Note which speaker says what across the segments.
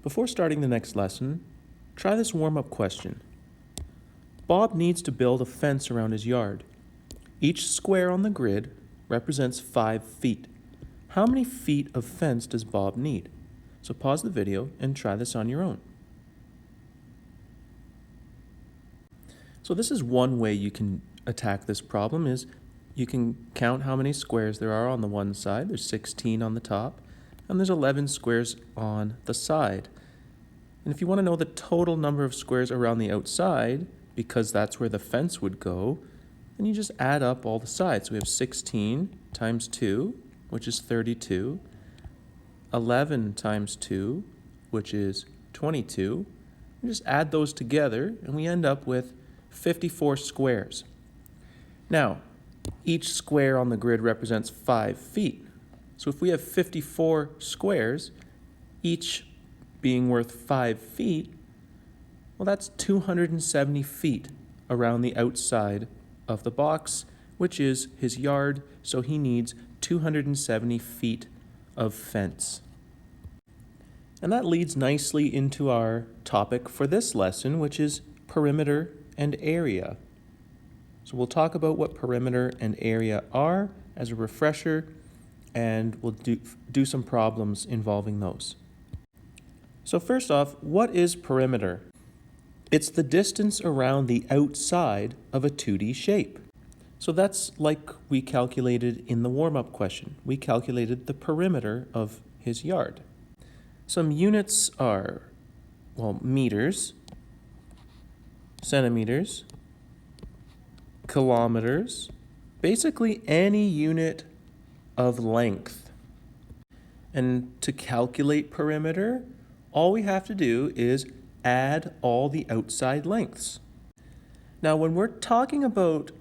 Speaker 1: Before starting the next lesson, try this warm-up question. Bob needs to build a fence around his yard. Each square on the grid represents 5 feet. How many feet of fence does Bob need? So pause the video and try this on your own. So this is one way you can attack this problem is you can count how many squares there are on the one side. There's 16 on the top, and there's 11 squares on the side. And if you want to know the total number of squares around the outside, because that's where the fence would go, then you just add up all the sides. So we have 16 times 2, which is 32, 11 times 2, which is 22. You just add those together, and we end up with 54 squares. Now, each square on the grid represents 5 feet. So if we have 54 squares, each being worth 5 feet, well, that's 270 feet around the outside of the box, which is his yard, so he needs 270 feet of fence. And that leads nicely into our topic for this lesson, which is perimeter and area. So we'll talk about what perimeter and area are as a refresher, and we'll do some problems involving those. So first off, what is perimeter? It's the distance around the outside of a 2D shape. So that's like we calculated in the warm-up question. We calculated the perimeter of his yard. Some units are, well, meters, centimeters, kilometers, basically any unit of length. And to calculate perimeter, all we have to do is add all the outside lengths. Now, when we're talking about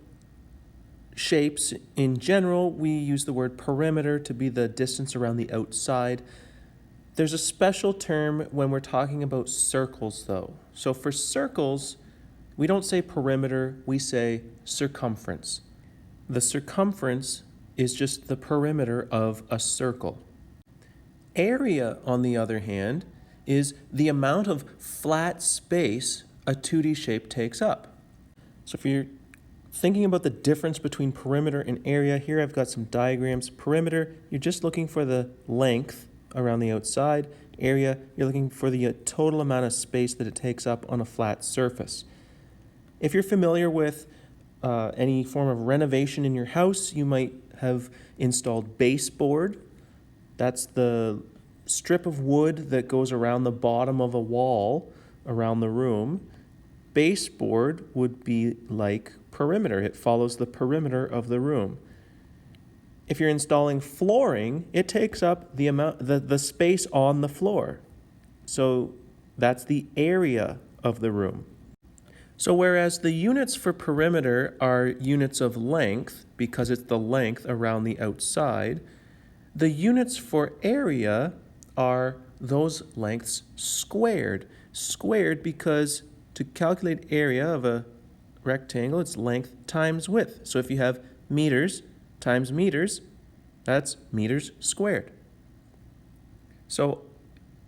Speaker 1: shapes in general, we use the word perimeter to be the distance around the outside. There's a special term when we're talking about circles, though. So for circles, we don't say perimeter, we say circumference. The circumference is just the perimeter of a circle. Area, on the other hand, is the amount of flat space a 2D shape takes up. So if you're thinking about the difference between perimeter and area, here I've got some diagrams. Perimeter, you're just looking for the length around the outside. Area, you're looking for the total amount of space that it takes up on a flat surface. If you're familiar with any form of renovation in your house, you might have installed baseboard. That's the strip of wood that goes around the bottom of a wall around the room. Baseboard would be like perimeter. It follows the perimeter of the room. If you're installing flooring, it takes up the space on the floor. So that's the area of the room. So whereas the units for perimeter are units of length, because it's the length around the outside, the units for area are those lengths squared. Squared because to calculate area of a rectangle, it's length times width. So if you have meters times meters, that's meters squared. So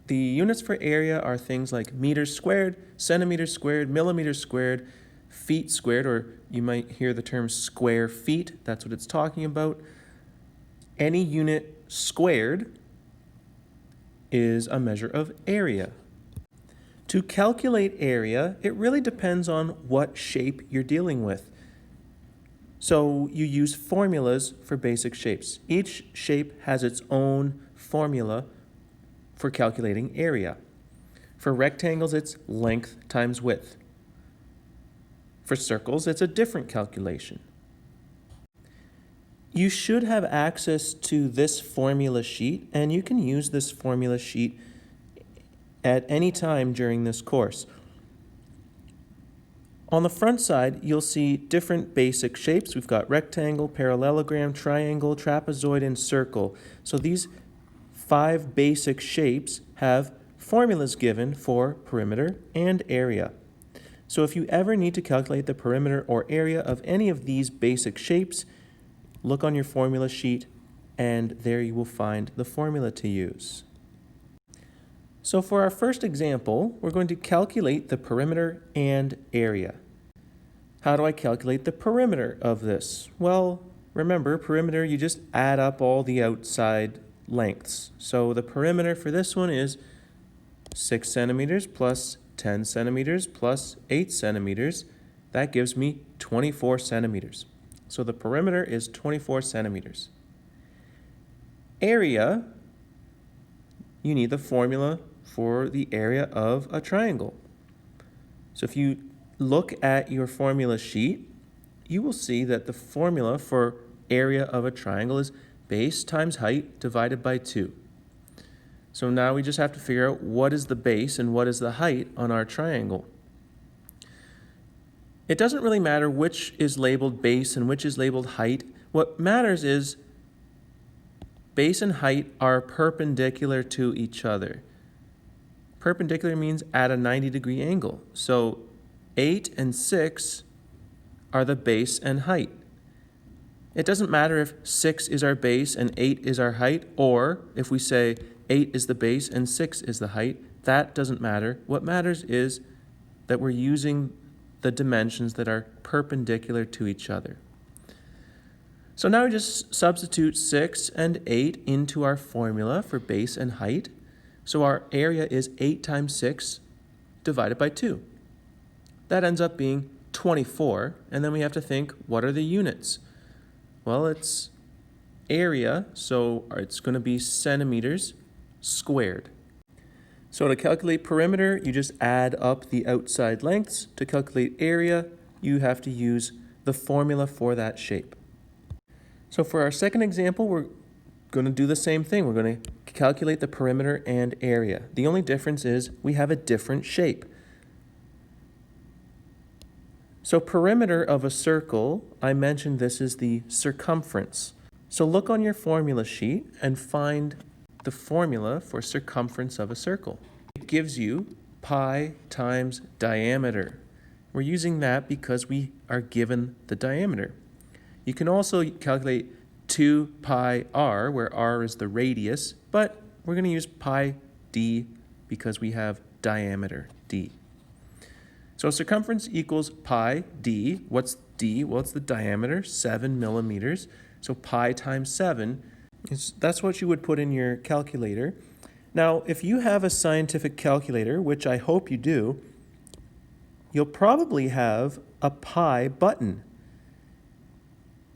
Speaker 1: the units for area are things like meters squared, centimeters squared, millimeters squared, feet squared, or you might hear the term square feet. That's what it's talking about. Any unit squared is a measure of area. To calculate area, it really depends on what shape you're dealing with. So you use formulas for basic shapes. Each shape has its own formula for calculating area. For rectangles, it's length times width. For circles, it's a different calculation. You should have access to this formula sheet, and you can use this formula sheet at any time during this course. On the front side, you'll see different basic shapes. We've got rectangle, parallelogram, triangle, trapezoid, and circle. So these 5 basic shapes have formulas given for perimeter and area. So if you ever need to calculate the perimeter or area of any of these basic shapes, look on your formula sheet, and there you will find the formula to use. So for our first example, we're going to calculate the perimeter and area. How do I calculate the perimeter of this? Well, remember, perimeter, you just add up all the outside lengths. So the perimeter for this one is 6 centimeters plus 10 centimeters plus 8 centimeters. That gives me 24 centimeters. So the perimeter is 24 centimeters. Area, you need the formula for the area of a triangle. So if you look at your formula sheet, you will see that the formula for area of a triangle is base times height divided by 2. So now we just have to figure out what is the base and what is the height on our triangle. It doesn't really matter which is labeled base and which is labeled height. What matters is base and height are perpendicular to each other. Perpendicular means at a 90-degree angle. So 8 and 6 are the base and height. It doesn't matter if 6 is our base and 8 is our height, or if we say 8 is the base and 6 is the height. That doesn't matter. What matters is that we're using the dimensions that are perpendicular to each other. So now we just substitute 6 and 8 into our formula for base and height. So our area is 8 times 6 divided by 2. That ends up being 24, and then we have to think, what are the units? Well, it's area, so it's going to be centimeters squared. So to calculate perimeter, you just add up the outside lengths. To calculate area, you have to use the formula for that shape. So for our second example, we're going to do the same thing. We're going to calculate the perimeter and area. The only difference is we have a different shape. So perimeter of a circle, I mentioned this is the circumference. So look on your formula sheet and find the formula for circumference of a circle. It gives you pi times diameter. We're using that because we are given the diameter. You can also calculate 2 pi r, where r is the radius, but we're going to use pi d because we have diameter d. So circumference equals pi d. What's d? Well, it's the diameter, 7 millimeters. So pi times 7, that's what you would put in your calculator. Now, if you have a scientific calculator, which I hope you do, you'll probably have a pi button.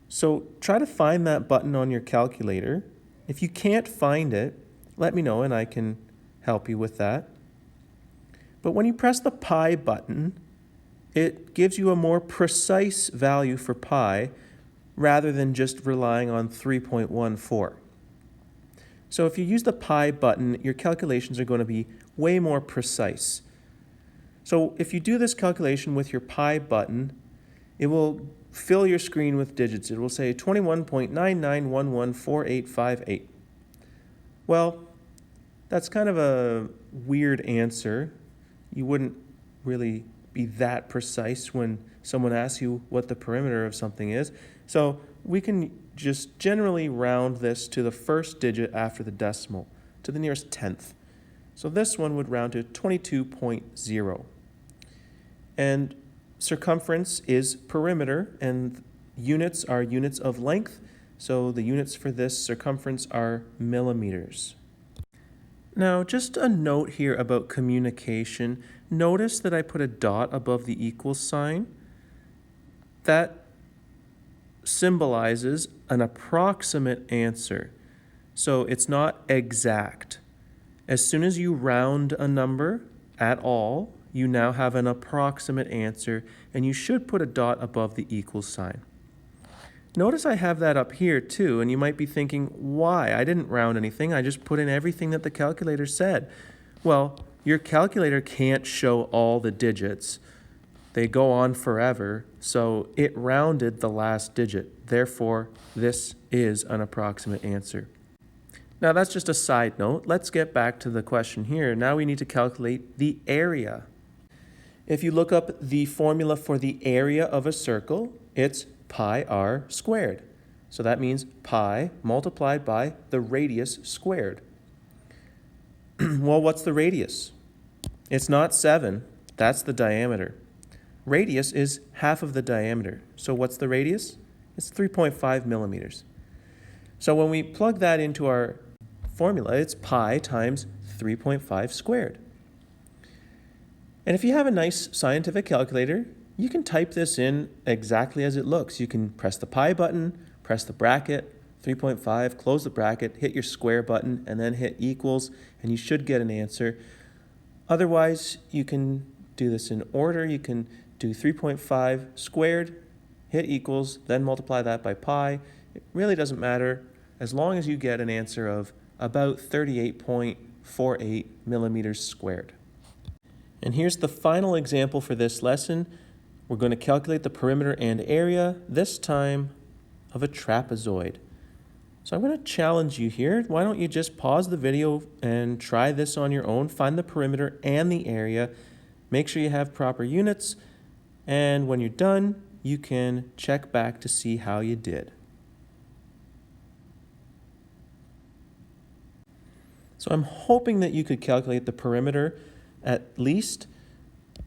Speaker 1: So try to find that button on your calculator. If you can't find it, let me know and I can help you with that. But when you press the pi button, it gives you a more precise value for pi rather than just relying on 3.14. So if you use the pi button, your calculations are going to be way more precise. So if you do this calculation with your pi button, it will fill your screen with digits. It will say 21.99114858. Well, that's kind of a weird answer. You wouldn't really be that precise when someone asks you what the perimeter of something is. So we can just generally round this to the first digit after the decimal, to the nearest tenth. So this one would round to 22.0. And circumference is perimeter, and units are units of length. So the units for this circumference are millimeters. Now, just a note here about communication. Notice that I put a dot above the equal sign. That symbolizes an approximate answer. So it's not exact. As soon as you round a number at all, you now have an approximate answer, and you should put a dot above the equal sign. Notice I have that up here too, and you might be thinking, why? I didn't round anything. I just put in everything that the calculator said. Well, your calculator can't show all the digits. They go on forever, so it rounded the last digit. Therefore, this is an approximate answer. Now, that's just a side note. Let's get back to the question here. Now we need to calculate the area. If you look up the formula for the area of a circle, it's pi r squared. So that means pi multiplied by the radius squared. Well, what's the radius? It's not 7. That's the diameter. Radius is half of the diameter. So what's the radius? It's 3.5 millimeters. So when we plug that into our formula, it's pi times 3.5 squared. And if you have a nice scientific calculator, you can type this in exactly as it looks. You can press the pi button, press the bracket, 3.5, close the bracket, hit your square button, and then hit equals, and you should get an answer. Otherwise, you can do this in order. You can do 3.5 squared, hit equals, then multiply that by pi. It really doesn't matter as long as you get an answer of about 38.48 millimeters squared. And here's the final example for this lesson. We're going to calculate the perimeter and area, this time of a trapezoid. So I'm going to challenge you here. Why don't you just pause the video and try this on your own, find the perimeter and the area, make sure you have proper units, and when you're done, you can check back to see how you did. So I'm hoping that you could calculate the perimeter at least.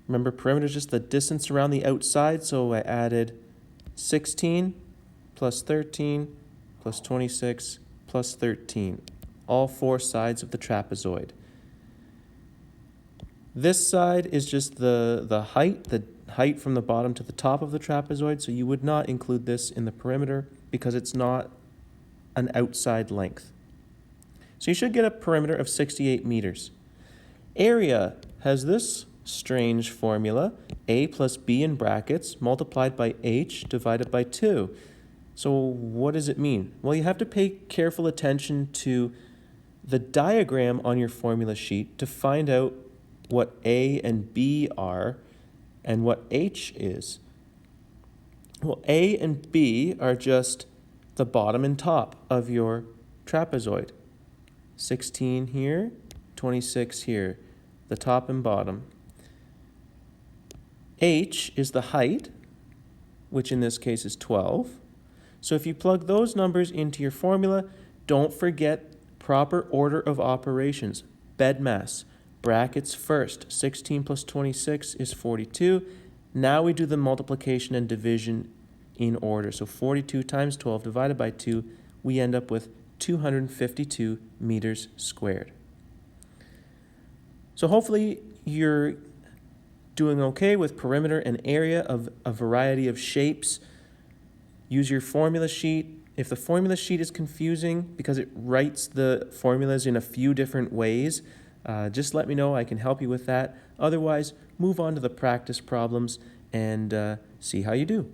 Speaker 1: Remember, perimeter is just the distance around the outside, so I added 16 plus 13 plus 26 plus 13, all four sides of the trapezoid. This side is just the height from the bottom to the top of the trapezoid, so you would not include this in the perimeter because it's not an outside length. So you should get a perimeter of 68 meters. Area has this strange formula, a plus b in brackets multiplied by h divided by 2. So what does it mean? Well, you have to pay careful attention to the diagram on your formula sheet to find out what a and b are and what h is. Well, a and b are just the bottom and top of your trapezoid. 16 here, 26 here, the top and bottom. H is the height, which in this case is 12. So if you plug those numbers into your formula, don't forget proper order of operations. Bed mass, brackets first. 16 plus 26 is 42. Now we do the multiplication and division in order. So 42 times 12 divided by 2, we end up with 252 meters squared. So hopefully you're doing okay with perimeter and area of a variety of shapes. Use your formula sheet. If the formula sheet is confusing because it writes the formulas in a few different ways, just let me know. I can help you with that. Otherwise, move on to the practice problems and see how you do.